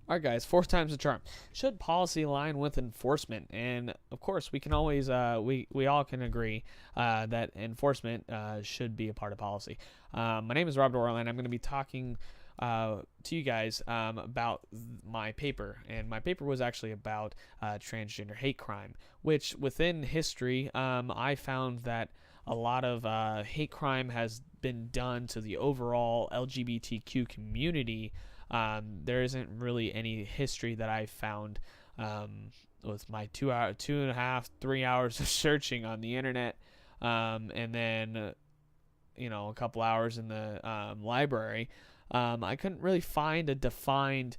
All right, guys, fourth time's a charm. Should policy align with enforcement? And of course, we can always we all can agree that enforcement should be a part of policy. My name is Robert Orland. I'm going to be talking to you guys about my paper, and my paper was actually about transgender hate crime, which within history I found that a lot of hate crime has been done to the overall LGBTQ community. There isn't really any history that I found with my 2.5, 3 hours of searching on the internet, and then a couple hours in the library. I couldn't really find a defined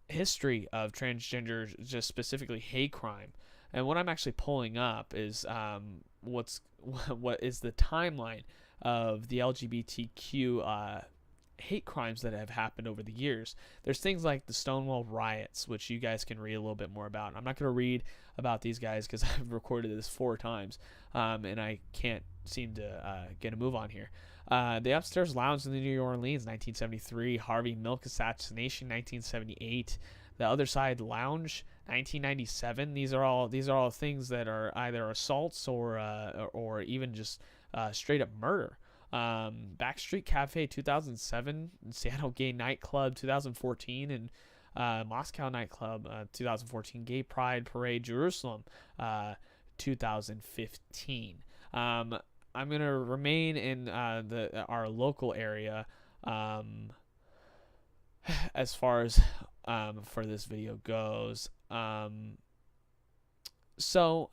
history of transgender, just specifically hate crime. And what I'm actually pulling up is what is the timeline of the LGBTQ hate crimes that have happened over the years. There's things like the Stonewall riots, which you guys can read a little bit more about. I'm not going to read about these guys because I've recorded this 4 times, and I can't seem to get a move on here. The Upstairs Lounge in the New Orleans, 1973. Harvey Milk assassination, 1978. The Other Side Lounge, 1997. These are all things that are either assaults or even just straight up murder. Backstreet Cafe, 2007. Seattle Gay Nightclub, 2014. And Moscow Nightclub, 2014. Gay Pride Parade, Jerusalem, 2015. I'm going to remain in our local area as far as for this video goes. So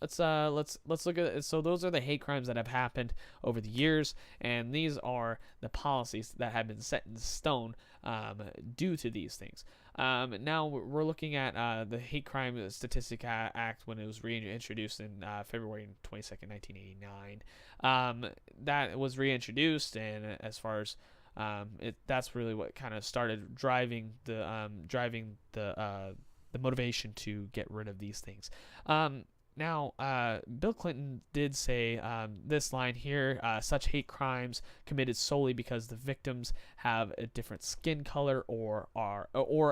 let's look at it. So those are the hate crimes that have happened over the years, and these are the policies that have been set in stone due to these things. Now we're looking at the Hate Crime Statistic Act when it was reintroduced in February 22nd, 1989. That was reintroduced, and as far as that's really what kind of started driving the motivation to get rid of these things. Now, Bill Clinton did say this line here, such hate crimes committed solely because the victims have a different skin color or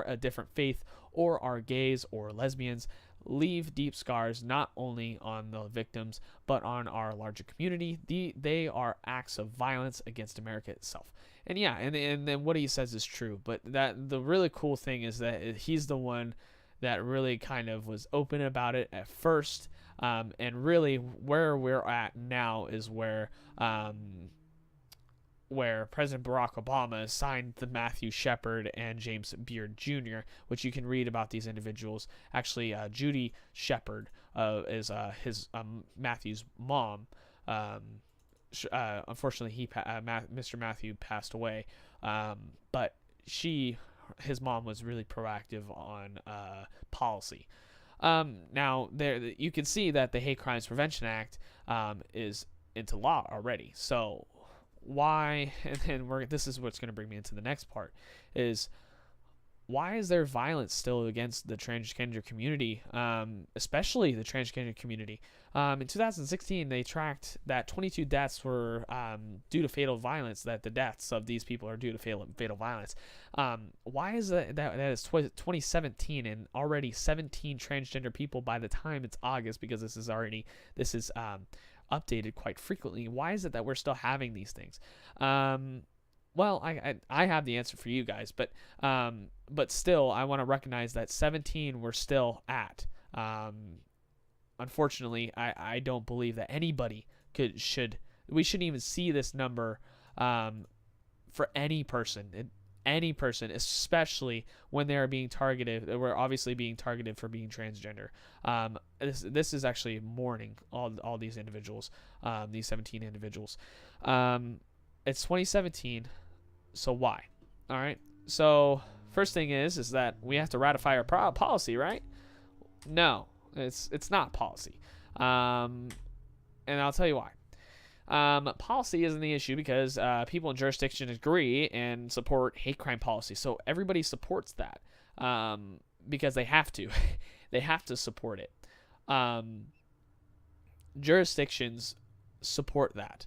a different faith or are gays or lesbians leave deep scars not only on the victims but on our larger community. They are acts of violence against America itself. And yeah, and then what he says is true, but that the really cool thing is that he's the one that really kind of was open about it at first. And really where we're at now is where President Barack Obama signed the Matthew Shepard and James Beard Jr., which you can read about these individuals. Actually, Judy Shepard is his Matthew's mom. Unfortunately, Mr. Matthew passed away, but his mom was really proactive on policy. Now there you can see that the Hate Crimes Prevention Act is into law already. So why? And then this is what's going to bring me into the next part: is why is there violence still against the transgender community, especially the transgender community? In 2016, they tracked that 22 deaths were due to fatal violence, that the deaths of these people are due to fatal violence. Why is that is 2017 and already 17 transgender people by the time it's August, because this is updated quite frequently. Why is it that we're still having these things? Well, I have the answer for you guys, but still, I want to recognize that 17 we're still at. Unfortunately, I don't believe that anybody we shouldn't even see this number for any person, especially when they are being targeted. We're obviously being targeted for being transgender. This is actually mourning all these individuals, these 17 individuals. It's 2017. So why? All right. So first thing is that we have to ratify our policy, right? No, it's not policy. And I'll tell you why. Policy isn't the issue because people in jurisdiction agree and support hate crime policy. So everybody supports that because they have to. They have to support it. Jurisdictions support that.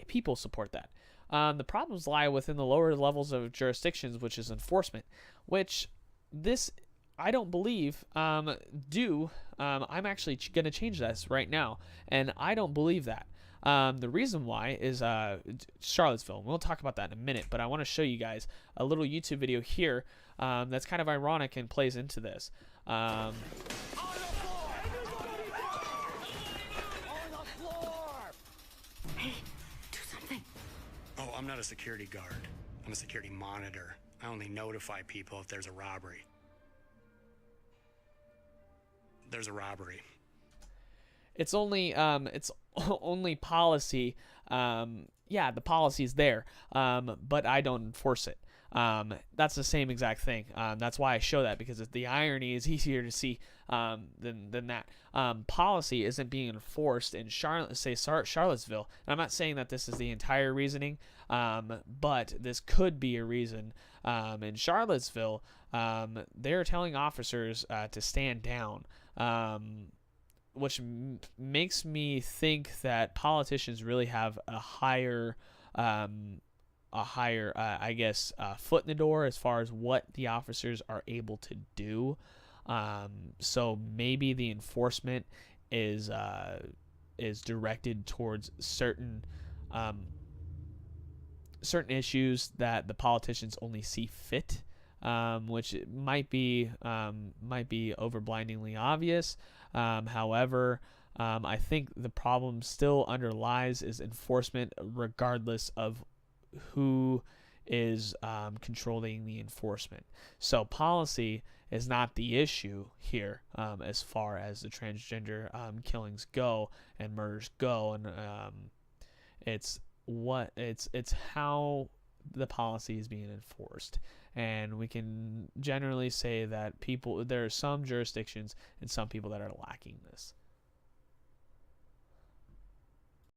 People support that. The problems lie within the lower levels of jurisdictions, which is enforcement, which this I don't believe do. I'm actually going to change this right now, and I don't believe that. The reason why is Charlottesville. We'll talk about that in a minute, but I want to show you guys a little YouTube video here that's kind of ironic and plays into this. Oh, I'm not a security guard. I'm a security monitor. I only notify people if there's a robbery. There's a robbery. It's only only policy. Yeah, the policy's there, but I don't enforce it. That's the same exact thing. That's why I show that, because the irony is easier to see than that. Policy isn't being enforced in Charlottesville. And I'm not saying that this is the entire reasoning, but this could be a reason. In Charlottesville, they're telling officers to stand down, which makes me think that politicians really have a higher I guess, foot in the door as far as what the officers are able to do. So maybe the enforcement is directed towards certain issues that the politicians only see fit, which might be over blindingly obvious. However, I think the problem still underlies is enforcement, regardless of who is controlling the enforcement. So policy is not the issue here, as far as the transgender killings go and murders go, and it's how the policy is being enforced. And we can generally say that there are some jurisdictions and some people that are lacking this.